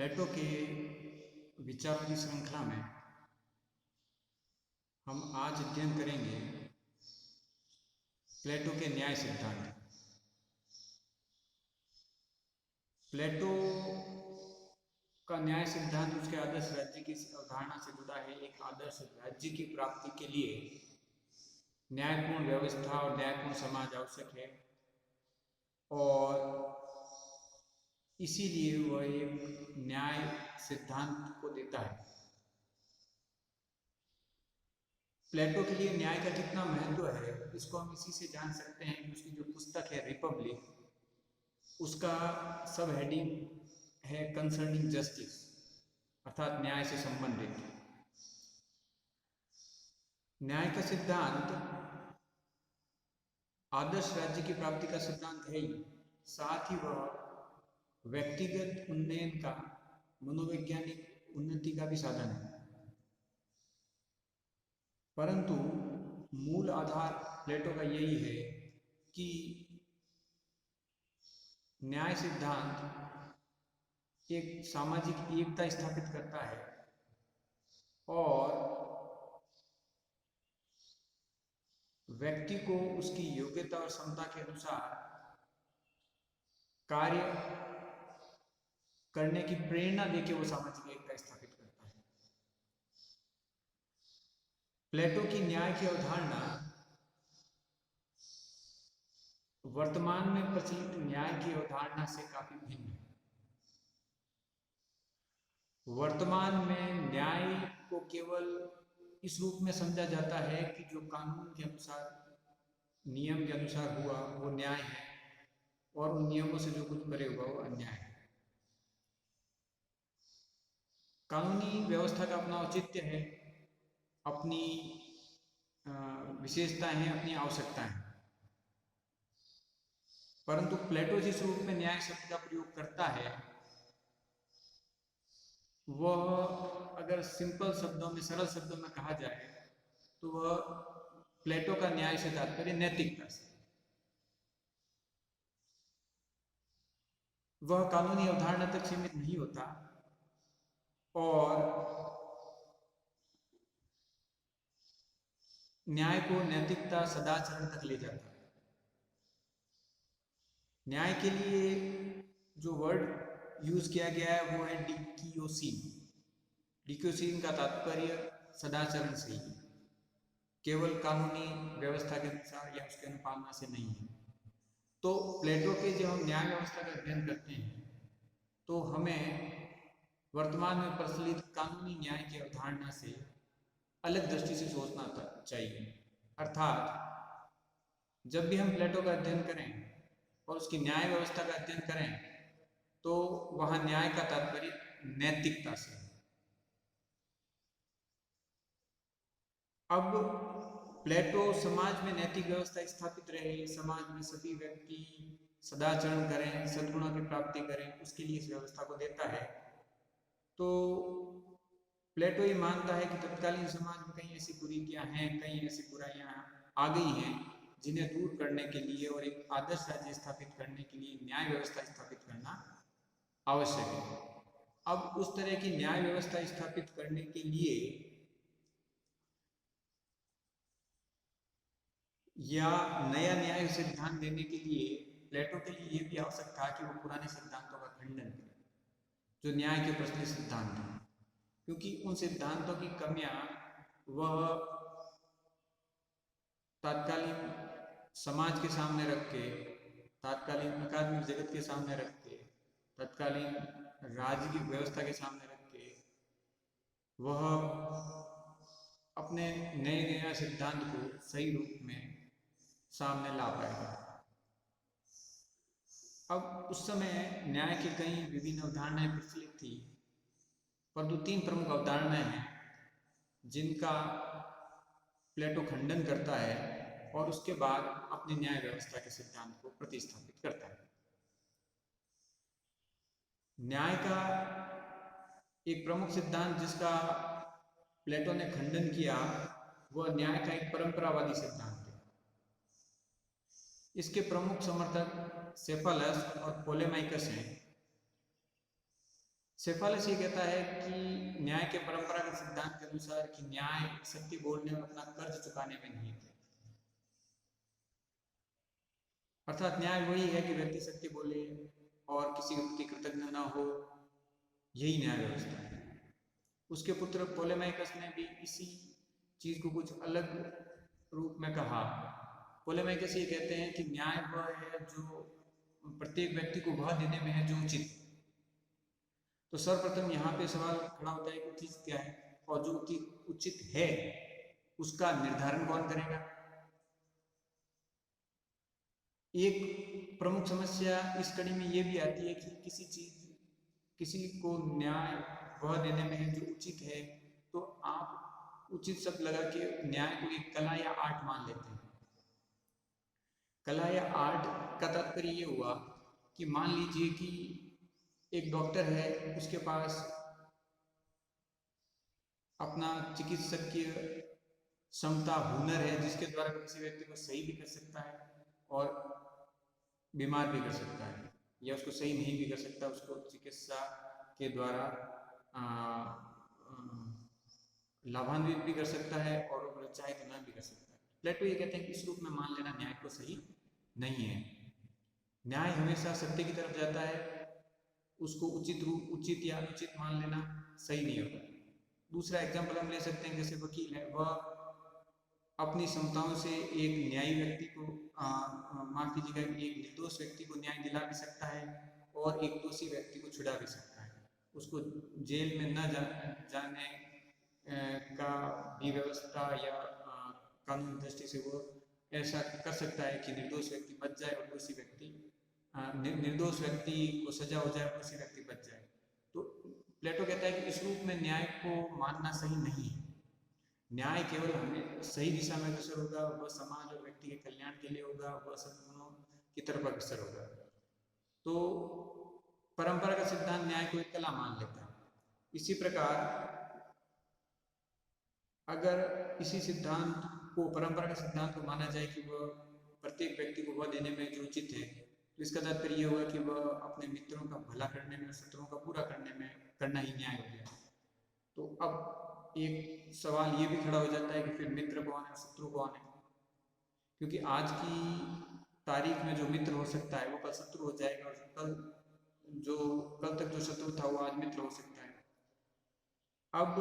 प्लेटो के विचारों की श्रृंखला में हम आज अध्ययन करेंगे प्लेटो के न्याय सिद्धांत। प्लेटो का न्याय सिद्धांत उसके आदर्श राज्य की अवधारणा से जुड़ा है। एक आदर्श राज्य की प्राप्ति के लिए न्यायपूर्ण व्यवस्था और न्यायपूर्ण समाज आवश्यक है और इसीलिए वह एक न्याय सिद्धांत को देता है। प्लेटो के लिए न्याय का कितना महत्व है इसको हम इसी से जान सकते हैं कि उसकी जो पुस्तक है रिपब्लिक, उसका सब हेडिंग है कंसर्निंग जस्टिस, अर्थात न्याय से संबंधित। न्याय का सिद्धांत आदर्श राज्य की प्राप्ति का सिद्धांत है ही, साथ ही वह व्यक्तिगत उन्नयन का, मनोवैज्ञानिक उन्नति का भी साधन है। परंतु मूल आधार प्लेटो का यही है कि न्याय सिद्धांत एक सामाजिक एकता स्थापित करता है और व्यक्ति को उसकी योग्यता और क्षमता के अनुसार कार्य करने की प्रेरणा देके वो सामाजिक एकता स्थापित करता है। प्लेटो की न्याय की अवधारणा वर्तमान में प्रचलित न्याय की अवधारणा से काफी भिन्न है। वर्तमान में न्याय को केवल इस रूप में समझा जाता है कि जो कानून के अनुसार, नियम के अनुसार हुआ वो न्याय है और उन नियमों से जो कुछ परे हुआ वो अन्याय है। कानूनी व्यवस्था का अपना औचित्य है, अपनी विशेषताएं हैं, अपनी आवश्यकताएं हैं। परंतु प्लेटो जिस रूप में न्याय शब्द का प्रयोग करता है वह अगर सिंपल शब्दों में, सरल शब्दों में कहा जाए तो वह प्लेटो का न्याय से तात्पर्य नैतिकता से। वह कानूनी अवधारणा तक सीमित नहीं होता और न्याय को नैतिकता, सदाचरण तक ले जाता है। न्याय के लिए जो वर्ड यूज किया गया है वो है डिकियोसीन। डिकियोसीन का तात्पर्य सदाचरण से ही, केवल कानूनी व्यवस्था के अनुसार या उसके अनुपालना से नहीं है। तो प्लेटो के जब हम न्याय व्यवस्था का अध्ययन करते हैं तो हमें वर्तमान में प्रचलित कानूनी न्याय की अवधारणा से अलग दृष्टि से सोचना चाहिए। अर्थात जब भी हम प्लेटो का अध्ययन करें और उसकी न्याय व्यवस्था का अध्ययन करें तो वहां न्याय का तात्पर्य नैतिकता से। अब प्लेटो समाज में नैतिक व्यवस्था स्थापित रहे, समाज में सभी व्यक्ति सदाचरण करें, सद्गुणों की प्राप्ति करें, उसके लिए इस व्यवस्था को देता है। तो प्लेटो ये मानता है कि तत्कालीन समाज में कई ऐसी कुरीतियां हैं, कई ऐसी बुराइयां आ गई हैं जिन्हें दूर करने के लिए और एक आदर्श राज्य स्थापित करने के लिए न्याय व्यवस्था स्थापित करना आवश्यक है। अब उस तरह की न्याय व्यवस्था स्थापित करने के लिए या नया न्याय सिद्धांत देने के लिए प्लेटो के लिए यह भी आवश्यक था कि वो पुराने सिद्धांतों का खंडन करें जो न्याय के प्रचलित सिद्धांत हैं, क्योंकि उन सिद्धांतों की कमियां वह तत्कालीन समाज के सामने रख के, तत्कालीन अकादमिक जगत के सामने रख के, तत्कालीन राजनीतिक व्यवस्था के सामने रख के वह अपने नए नया सिद्धांत को सही रूप में सामने ला पाएगा। अब उस समय न्याय की कई विभिन्न अवधारणाएं प्रचलित थी, परंतु तीन प्रमुख अवधारणाएं हैं जिनका प्लेटो खंडन करता है और उसके बाद अपनी न्याय व्यवस्था के सिद्धांत को प्रतिस्थापित करता है। न्याय का एक प्रमुख सिद्धांत जिसका प्लेटो ने खंडन किया वह न्याय का एक परंपरावादी सिद्धांत है। इसके प्रमुख समर्थक सेफालस और पोलेमाइकस हैं। सेफालस ये कहता है कि न्याय के परंपरागत सिद्धांत के अनुसार कि न्याय सत्य बोलने और अपना कर्ज चुकाने में निहित है। अर्थात न्याय वही है कि व्यक्ति सत्य बोले और किसी के प्रति कृतज्ञ न हो, यही न्याय व्यवस्था है। उसके पुत्र पोलेमाइकस ने भी इसी चीज को कुछ अलग रूप में कहा। पोलेमाइकस ये कहते हैं कि न्याय वह है जो प्रत्येक व्यक्ति को वह देने में है जो उचित। तो सर्वप्रथम यहाँ पे सवाल खड़ा होता है कि उचित क्या है, और जो उचित है उसका निर्धारण कौन करेगा। एक प्रमुख समस्या इस कड़ी में ये भी आती है कि किसी को न्याय वह देने में है जो उचित है, तो आप उचित शब्द लगा के न्याय को एक कला या आर्ट मान लेते हैं। कला या आर्ट का तात्पर्य ये हुआ कि मान लीजिए कि एक डॉक्टर है, उसके पास अपना चिकित्सकीय क्षमता, हुनर है, जिसके द्वारा किसी व्यक्ति को सही भी कर सकता है और बीमार भी कर सकता है, या उसको सही नहीं भी कर सकता, उसको चिकित्सा के द्वारा लाभान्वित भी कर सकता है और चाहे तो न भी कर सकता है। प्लेटो ये कहते हैं कि इस रूप में मान लेना न्याय को सही नहीं है। न्याय हमेशा सत्य की तरफ जाता है, उसको उचित या अनुचित मान लेना सही नहीं होता। दूसरा एग्जाम्पल हम ले सकते हैं, जैसे वकील है, वह अपनी क्षमताओं से एक न्यायी व्यक्ति को माफ कीजिएगा, एक निर्दोष व्यक्ति को न्याय दिला भी सकता है और एक दोषी व्यक्ति को छुड़ा भी सकता है। उसको जेल में न जाने का भी व्यवस्था या कानून दृष्टि से वो ऐसा कर सकता है कि निर्दोष व्यक्ति बच जाए और दोषी व्यक्ति निर्दोष व्यक्ति को सजा हो जाए और दोषी व्यक्ति बच जाए। तो प्लेटो कहता है कि इस रूप में न्याय को मानना सही नहीं है। न्याय केवल हमें सही दिशा में अग्रसर होगा, वह समाज और व्यक्ति के कल्याण के लिए होगा, वह सद्गुणों की तरफ अग्रसर होगा। तो परंपरा का सिद्धांत न्याय को एक कला मान लेता है। इसी प्रकार अगर इसी सिद्धांत को, परंपरा का सिद्धांत को माना जाए कि वह प्रत्येक व्यक्ति को वह देने में जो उचित है, तो इसका तात्पर्य यह होगा कि वह अपने मित्रों का भला करने में, शत्रुओं का पूरा करना ही न्याय हो गया। तो अब एक सवाल ये भी खड़ा हो जाता है कि फिर मित्र कौन है और शत्रु कौन है, क्योंकि आज की तारीख में जो मित्र हो सकता है वो कल शत्रु हो जाएगा, और कल तक जो शत्रु था वो आज मित्र हो सकता है। अब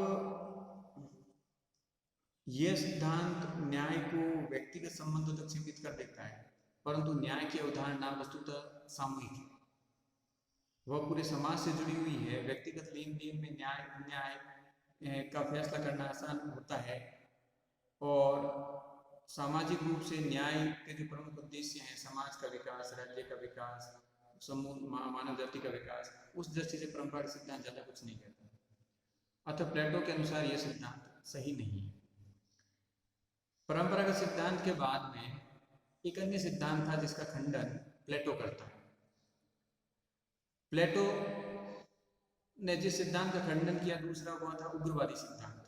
यह सिद्धांत न्याय को व्यक्तिगत संबंधों तक सीमित कर देता है, परंतु न्याय की अवधारणा वस्तुतः सामूहिक है, वह पूरे समाज से जुड़ी हुई है। व्यक्तिगत लेन देन में न्याय का फैसला करना आसान होता है, और सामाजिक रूप से न्याय के जो प्रमुख उद्देश्य हैं, समाज का विकास, राज्य का विकास, समूह मानव जाति का विकास, उस दृष्टि से परंपरा सिद्धांत ज्यादा कुछ नहीं कहता। अतः प्लेटो के अनुसार यह सिद्धांत सही नहीं है। परंपरागत सिद्धांत के बाद में एक अन्य सिद्धांत था जिसका खंडन प्लेटो करता है। प्लेटो ने जिस सिद्धांत का खंडन किया, दूसरा हुआ था उग्रवादी सिद्धांत।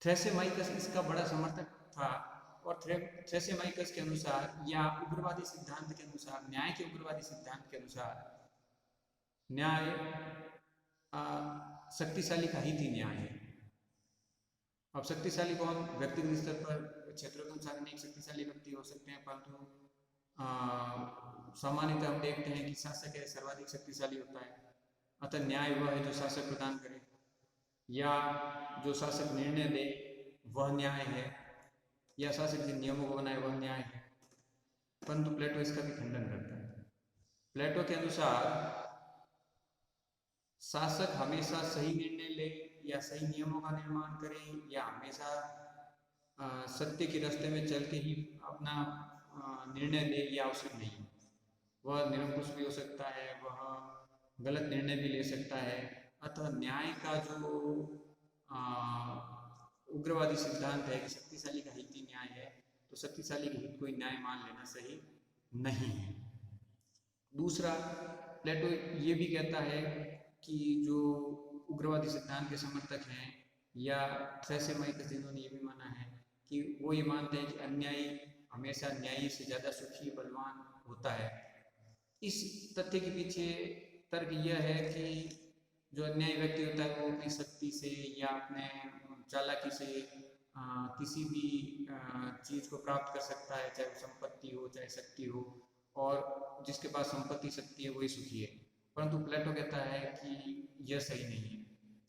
थ्रेसेमाइकस इसका बड़ा समर्थक था, और थ्रेसेमाइकस के अनुसार या उग्रवादी सिद्धांत के अनुसार, न्याय के उग्रवादी सिद्धांत के अनुसार, न्याय शक्तिशाली का ही थी न्याय है। अब शक्तिशाली कौन? व्यक्तिगत स्तर पर क्षेत्रों के अनुसार अनेक शक्तिशाली व्यक्ति हो सकते हैं, परंतु सामान्यतः हम देखते हैं कि शासक है सर्वाधिक शक्तिशाली होता है। अतः न्याय वह है जो शासक प्रदान करे, या जो शासक निर्णय दे वह न्याय है, या शासक जिन नियमों को बनाए वह न्याय है। परंतु प्लेटो इसका भी खंडन करता है। प्लेटो के अनुसार शासक हमेशा सही निर्णय ले या सही नियमों का निर्माण करे, या हमेशा सत्य के रास्ते में चल के ही अपना निर्णय ले, यह आवश्यक नहीं है। वह निरंकुश भी हो सकता है, वह गलत निर्णय भी ले सकता है। अतः न्याय का जो उग्रवादी सिद्धांत है कि शक्तिशाली का हित ही न्याय है, तो शक्तिशाली के हित को न्याय मान लेना सही नहीं है। दूसरा, प्लेटो ये भी कहता है कि जो उग्रवादी सिद्धांत के समर्थक हैं, या थ्रेसेमाइकस जिन्होंने ये भी माना है कि वो ये मानते हैं कि अन्यायी हमेशा न्यायी से ज़्यादा सुखी बलवान होता है। इस तथ्य के पीछे तर्क यह है कि जो अन्यायी व्यक्ति होता है वो अपनी शक्ति से या अपने चालाकी से किसी भी चीज़ को प्राप्त कर सकता है, चाहे वो संपत्ति हो चाहे शक्ति हो, और जिसके पास संपत्ति शक्ति है वही सुखी है। परंतु प्लेटो कहता है कि यह सही नहीं है।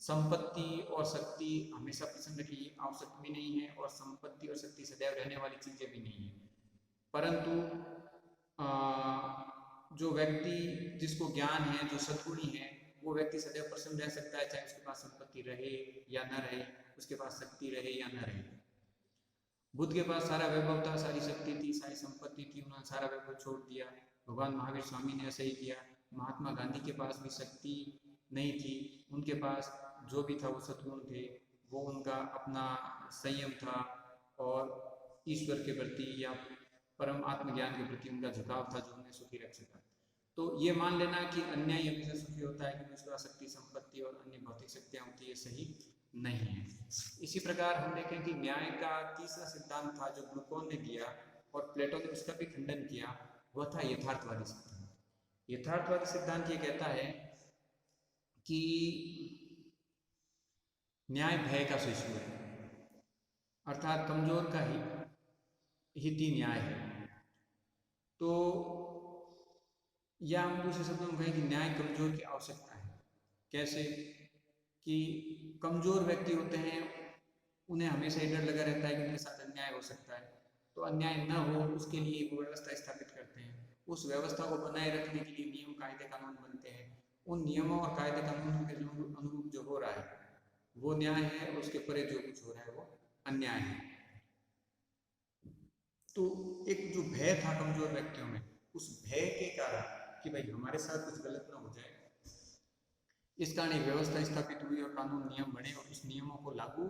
संपत्ति और शक्ति हमेशा प्रसन्न की आवश्यक भी नहीं है, और संपत्ति और शक्ति सदैव रहने वाली चीज़ें भी नहीं है। परंतु जो व्यक्ति जिसको ज्ञान है, जो सद्गुणी है, वो व्यक्ति सदैव प्रसन्न रह सकता है, चाहे उसके पास संपत्ति रहे या न रहे, उसके पास शक्ति रहे या न रहे। बुद्ध के पास सारा वैभव था, सारी शक्ति थी, सारी संपत्ति थी, उन्होंने सारा वैभव छोड़ दिया। भगवान महावीर स्वामी ने ऐसा ही किया। महात्मा गांधी के पास भी शक्ति नहीं थी, उनके पास जो भी था वो सद्गुण थे, वो उनका अपना संयम था और ईश्वर के प्रति या परम आत्मज्ञान के प्रति उनका झुकाव था, जो उन्हें सुखी रख सका। तो ये मान लेना कि अन्यायी हमेशा सुखी होता है क्योंकि उसके पास शक्ति, संपत्ति और अन्य भौतिक शक्तियाँ होती है, सही नहीं है। इसी प्रकार हम देखें कि न्याय का तीसरा सिद्धांत था जो ग्लूकोन ने दिया और प्लेटो ने उसका भी खंडन किया, वह था यथार्थवादी सिद्धांत। यथार्थवादी सिद्धांत ये कहता है कि न्याय भय का शिशु है, अर्थात कमजोर का हित न्याय है। तो या हम दूसरे शब्दों में कहें कि न्याय कमजोर की आवश्यकता है। कैसे कि कमजोर व्यक्ति होते हैं, उन्हें हमेशा डर लगा रहता है कि उनके साथ अन्याय हो सकता है, तो अन्याय न हो उसके लिए एक व्यवस्था स्थापित करते हैं। उस व्यवस्था को बनाए रखने के लिए नियम, कायदे, कानून बनते हैं। उन नियमों और कायदे कानूनों के अनुरूप जो हो रहा है वो न्याय है, और उसके परे जो कुछ हो रहा है वो अन्याय है। तो एक जो भय था कमजोर व्यक्तियों में, उस भय के कारण कि भाई हमारे साथ कुछ गलत ना हो जाए, इस कारण एक व्यवस्था स्थापित हुई और कानून नियम बने, और उस नियमों को लागू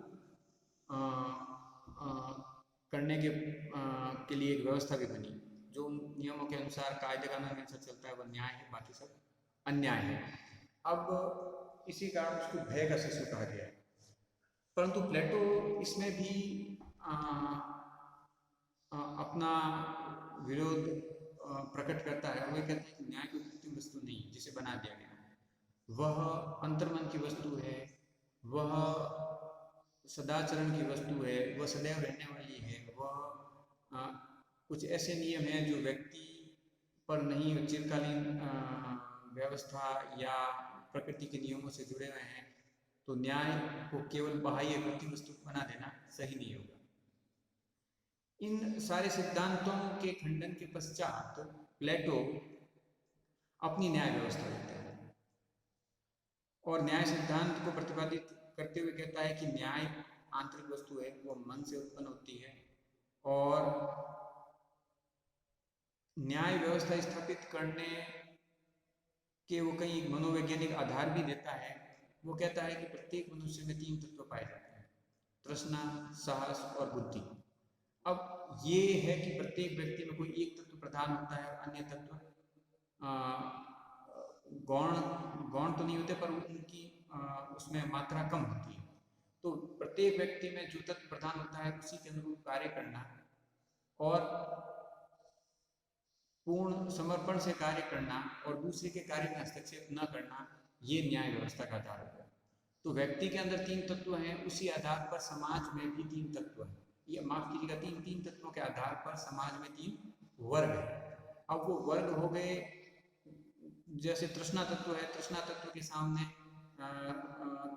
करने के लिए एक व्यवस्था भी बनी। जो उन नियमों के अनुसार, कायदे कानून के अनुसार चलता है वह न्याय है, बाकी सब अन्याय है। अब इसी कारण उसको भय का शिशु कहा गया है। परंतु प्लेटो इसमें भी अपना विरोध प्रकट करता है। वह कहता है कि न्याय कोई कृत्रिम वस्तु नहीं जिसे बना दिया गया, वह अंतर्मन की वस्तु है, वह सदाचरण की वस्तु है, वह सदैव रहने वाली है। वह कुछ ऐसे नियम हैं जो व्यक्ति पर नहीं, चिरकालीन व्यवस्था या प्रकृति के नियमों से जुड़े हुए हैं। तो न्याय को केवल बाह्य कृत्रिम वस्तु बना देना सही नहीं होगा। इन सारे सिद्धांतों के खंडन के पश्चात प्लेटो अपनी न्याय व्यवस्था देता है और न्याय सिद्धांत को प्रतिपादित करते हुए कहता है कि न्याय आंतरिक वस्तु है, वो मन से उत्पन्न होती है, और न्याय व्यवस्था स्थापित करने के वो कई मनोवैज्ञानिक आधार भी देता है। वो कहता है कि प्रत्येक मनुष्य में 3 तत्व पाए जाते हैं, तृष्णा, साहस और बुद्धि। अब ये है कि प्रत्येक व्यक्ति में कोई एक तत्व प्रधान होता है और अन्य तत्व गौण तो नहीं होते, पर उनकी उसमें मात्रा कम होती है। तो प्रत्येक व्यक्ति में जो तत्व प्रधान होता है उसी के अनुरूप कार्य करना और पूर्ण समर्पण से कार्य करना और दूसरे के कार्य में हस्तक्षेप न करना, ये न्याय व्यवस्था का आधार है। तो व्यक्ति के अंदर 3 तत्व हैं, उसी आधार पर समाज में भी 3 तत्व हैं। ये माफ कीजिएगा, 3 तत्वों के आधार पर समाज में 3 वर्ग है। अब वो वर्ग हो गए, जैसे तृष्णा तत्व है, तृष्णा तत्व के सामने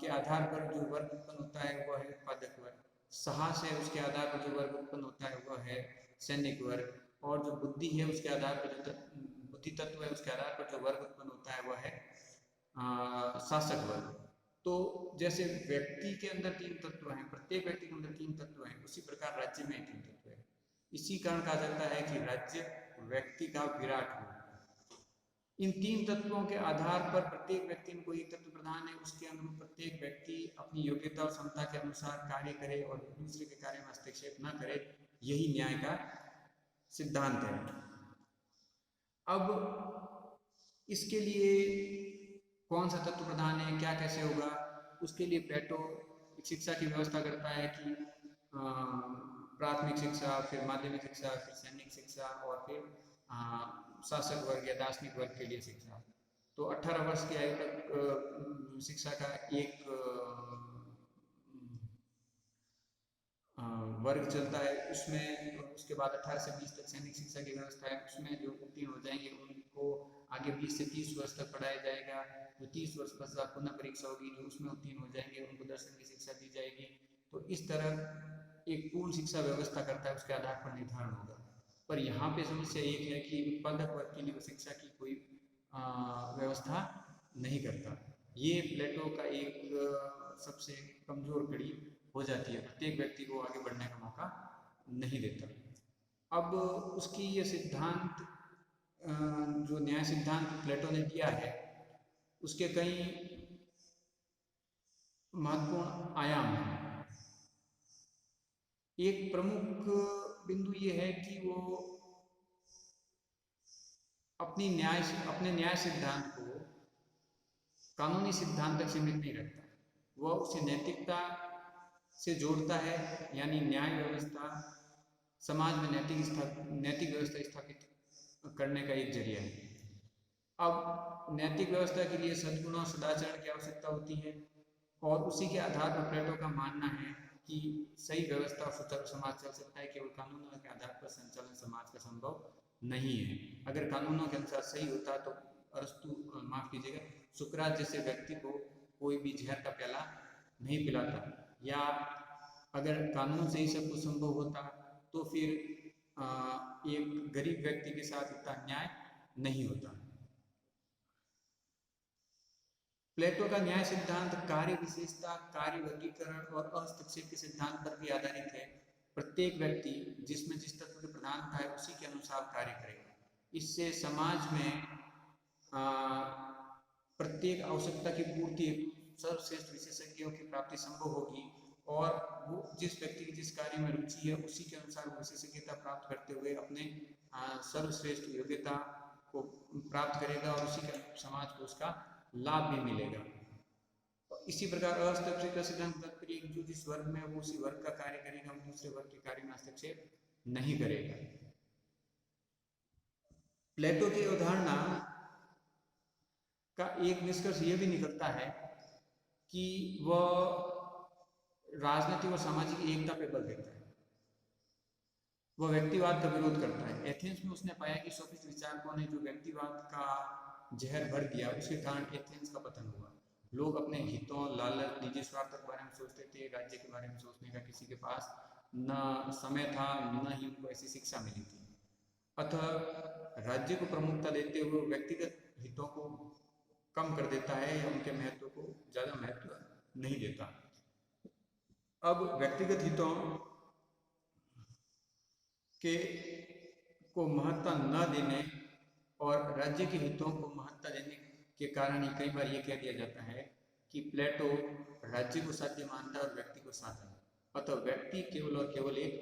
के आधार पर जो वर्ग उत्पन्न होता है वह है उत्पादक वर्ग। साहस है, उसके आधार पर जो वर्ग उत्पन्न होता है वह है सैनिक वर्ग। और जो बुद्धि है उसके आधार पर, जो बुद्धि तत्व है उसके आधार पर जो वर्ग उत्पन्न होता है वह है शासक वर्ग। तो जैसे व्यक्ति के अंदर 3 तत्व हैं, प्रत्येक व्यक्ति के अंदर 3 तत्व हैं, उसी प्रकार राज्य में 3 तत्व है। इसी कारण कहा जाता है कि राज्य व्यक्ति का विराट रूप। इन 3 तत्वों के आधार पर प्रत्येक व्यक्ति में कोई एक तत्व प्रधान है, उसके अनुरूप प्रत्येक व्यक्ति अपनी योग्यता और क्षमता के अनुसार कार्य करे और दूसरे के कार्य में हस्तक्षेप न करे। यही न्याय का सिद्धांत है। अब इसके लिए कौन सा तत्व प्रधान है, क्या कैसे होगा, उसके लिए प्लेटो शिक्षा की व्यवस्था करता है कि प्राथमिक शिक्षा, फिर माध्यमिक शिक्षा, फिर सैनिक शिक्षा और फिर शासक वर्ग या दार्शनिक वर्ग के लिए शिक्षा। तो 18 वर्ष की आयु तक शिक्षा का एक वर्ग चलता है। उसमें उसके बाद 18 से 20 तक सैनिक शिक्षा की व्यवस्था है। उसमें जो उत्तीर्ण हो जाएंगे उनको आगे 20 से 30 वर्ष तक पढ़ाया जाएगा। जो 30 वर्ष पश्चात पुनः परीक्षा होगी, जो उसमें उत्तीर्ण हो जाएंगे उनको दर्शन की शिक्षा दी जाएगी। तो इस तरह एक पूर्ण शिक्षा व्यवस्था करता है, उसके आधार पर निर्धारण होगा। पर यहाँ पे समस्या एक है कि उत्पादक वर्ग के लिए शिक्षा की कोई व्यवस्था नहीं करता। ये प्लेटो का एक सबसे कमजोर कड़ी हो जाती है, प्रत्येक व्यक्ति को आगे बढ़ने का मौका नहीं देता। अब उसकी ये सिद्धांत जो न्याय सिद्धांत प्लेटो ने दिया है, उसके कई महत्वपूर्ण आयाम हैं। एक प्रमुख बिंदु ये है कि वो अपने न्याय सिद्धांत को कानूनी सिद्धांत तक सीमित नहीं रखता, वह उसे नैतिकता से जोड़ता है। यानी न्याय व्यवस्था समाज में नैतिक व्यवस्था स्थापित करने का एक जरिया है। अब नैतिक व्यवस्था के लिए सद्गुण और सदाचरण की आवश्यकता होती है, और उसी के आधार पर प्लेटो का मानना है कि सही व्यवस्था और सुचारू समाज चल सकता है। केवल कानूनों के आधार पर संचालन समाज का संभव नहीं है। अगर कानूनों के अनुसार सही होता तो माफ कीजिएगा, सुकरात जैसे व्यक्ति को कोई भी जहर का प्याला नहीं पिलाता, या अगर कानून से ही सब कुछ संभव होता तो फिर एक गरीब व्यक्ति के साथ इतना अन्याय नहीं होता। प्लेटो का न्याय सिद्धांत कार्य विशेषता, कार्य वर्गीकरण और हस्तक्षेप के सिद्धांत पर भी आधारित है। प्रत्येक व्यक्ति जिसमें जिस तत्व की प्रधानता है उसी के अनुसार कार्य करेगा। इससे समाज में प्रत्येक आवश्यकता की पूर्ति सर्वश्रेष्ठ विशेषज्ञों की प्राप्ति संभव होगी, और वो जिस व्यक्ति की जिस कार्य में रुचि है उसी के अनुसार वो विशेषज्ञता प्राप्त करते हुए अपने सर्वश्रेष्ठ योग्यता को प्राप्त करेगा, और उसी का समाज को उसका लाभ भी मिलेगा। इसी प्रकार हस्तक्षेप का सिद्धांत तात्पर्य जो जिस वर्ग में वो उसी वर्ग का कार्य करेगा, वो दूसरे वर्ग के कार्य में हस्तक्षेप नहीं करेगा। प्लेटो की अवधारणा का एक निष्कर्ष यह भी निकलता है कि वह राजनीतिक और सामाजिक एकता पर बल देता है। वह व्यक्तिवाद का विरोध करता है। एथेंस में उसने पाया कि सोफिस्ट विचारकों ने जो व्यक्तिवाद का जहर भर दिया, उसके कारण एथेंस का पतन हुआ। लोग अपने हितों, लालच, निजी स्वार्थ के बारे में सोचते थे, राज्य के बारे में सोचने का किसी के पास न समय था, न ही उनको ऐसी शिक्षा मिली थी। अतः राज्य को प्रमुखता देते हुए व्यक्तिगत हितों को कम कर देता है, या उनके महत्व को ज्यादा महत्व नहीं देता। अब व्यक्तिगत हितों के को महत्ता न देने और राज्य के हितों को महत्ता देने के कारण ही कई बार ये कह दिया जाता है कि प्लेटो राज्य को साध्य मानता है और व्यक्ति को साधन। अतः व्यक्ति केवल और केवल एक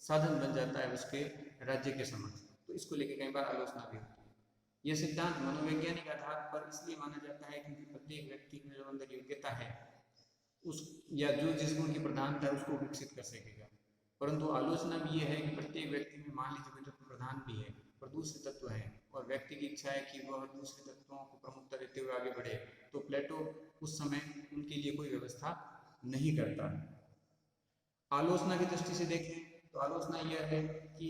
साधन बन जाता है उसके राज्य के समक्ष। तो इसको लेकर कई बार आलोचना भी होती है। यह सिद्धांत मनोवैज्ञानिक आधार पर इसलिए माना जाता है क्योंकि प्रत्येक व्यक्ति में जो अंदर योग्यता है उस या जो जिस गुण की प्रधानता है उसको विकसित कर सकेगा। परंतु आलोचना भी यह है कि प्रत्येक व्यक्ति में मान लीजिए कोई तत्व प्रधान भी है और दूसरे तत्व है, और व्यक्ति की इच्छा है कि वह दूसरे तत्वों को प्रमुखता देते हुए आगे बढ़े, तो प्लेटो उस समय उनके लिए कोई व्यवस्था नहीं करता। आलोचना की दृष्टि से देखें तो आलोचना यह है कि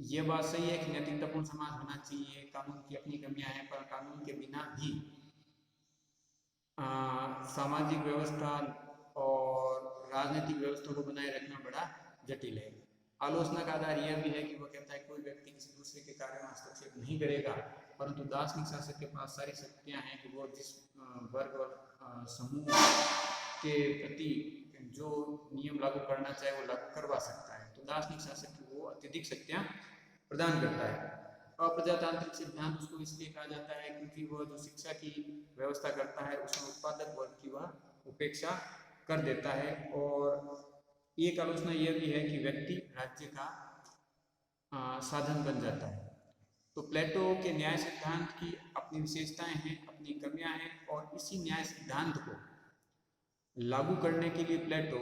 यह बात सही है कि नैतिकतापूर्ण समाज होना चाहिए, कानून की अपनी कमियां हैं, पर कानून के बिना भी सामाजिक व्यवस्था और राजनीतिक व्यवस्था को बनाए रखना बड़ा जटिल है। आलोचना का आधार यह भी है कि वह कहता है कोई व्यक्ति किसी दूसरे के कार्य में हस्तक्षेप नहीं करेगा, परंतु दार्शनिक शासक के पास सारी शक्तियां हैं कि वो जिस वर्ग और समूह के प्रति जो नियम लागू करना चाहे वो लागू करवा सकता है। तो दार्शनिक शासक को वो अत्यधिक शक्तियां प्रदान करता है। अप्रजातांत्रिक सिद्धांत उसको इसलिए कहा जाता है क्योंकि वह जो शिक्षा की व्यवस्था करता है उसमें उत्पादक वर्ग की वह उपेक्षा कर देता है। और एक आलोचना यह भी है कि व्यक्ति राज्य का साधन बन जाता है। तो प्लेटो के न्याय सिद्धांत की अपनी विशेषताएं हैं, अपनी कमियां हैं, और इसी न्याय सिद्धांत को लागू करने के लिए प्लेटो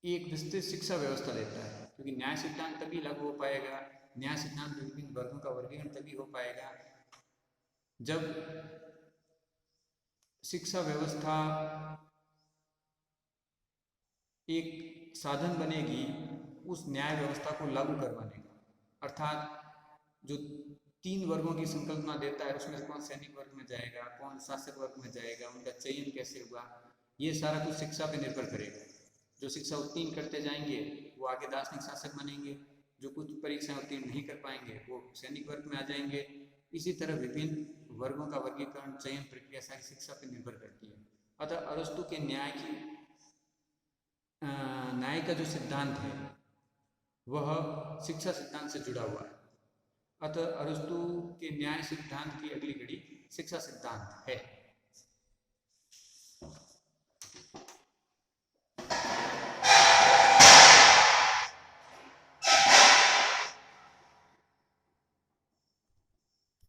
एक विस्तृत शिक्षा व्यवस्था देता है, क्योंकि न्याय सिद्धांत तभी लागू हो पाएगा, न्याय सिद्धांत विभिन्न वर्गों का वर्गीकरण तभी हो पाएगा जब शिक्षा व्यवस्था एक साधन बनेगी उस न्याय व्यवस्था को लागू करवाने का, अर्थात जो 3 वर्गों की संकल्पना देता है उसमें कौन सैनिक वर्ग में जाएगा, कौन शासक वर्ग में जाएगा, उनका चयन कैसे हुआ, ये सारा कुछ शिक्षा पे निर्भर करेगा। जो शिक्षा उत्तीर्ण करते जाएंगे वो आगे दार्शनिक शासक बनेंगे, जो कुछ परीक्षाएं उत्तीर्ण नहीं कर पाएंगे वो सैनिक वर्ग में आ जाएंगे। इसी तरह विभिन्न वर्गों का वर्गीकरण, चयन प्रक्रिया सारी शिक्षा पर निर्भर करती है। अतः अरस्तु के न्याय का जो सिद्धांत है वह शिक्षा सिद्धांत से जुड़ा हुआ है। अतः अरस्तु के न्याय सिद्धांत की अगली कड़ी शिक्षा सिद्धांत है।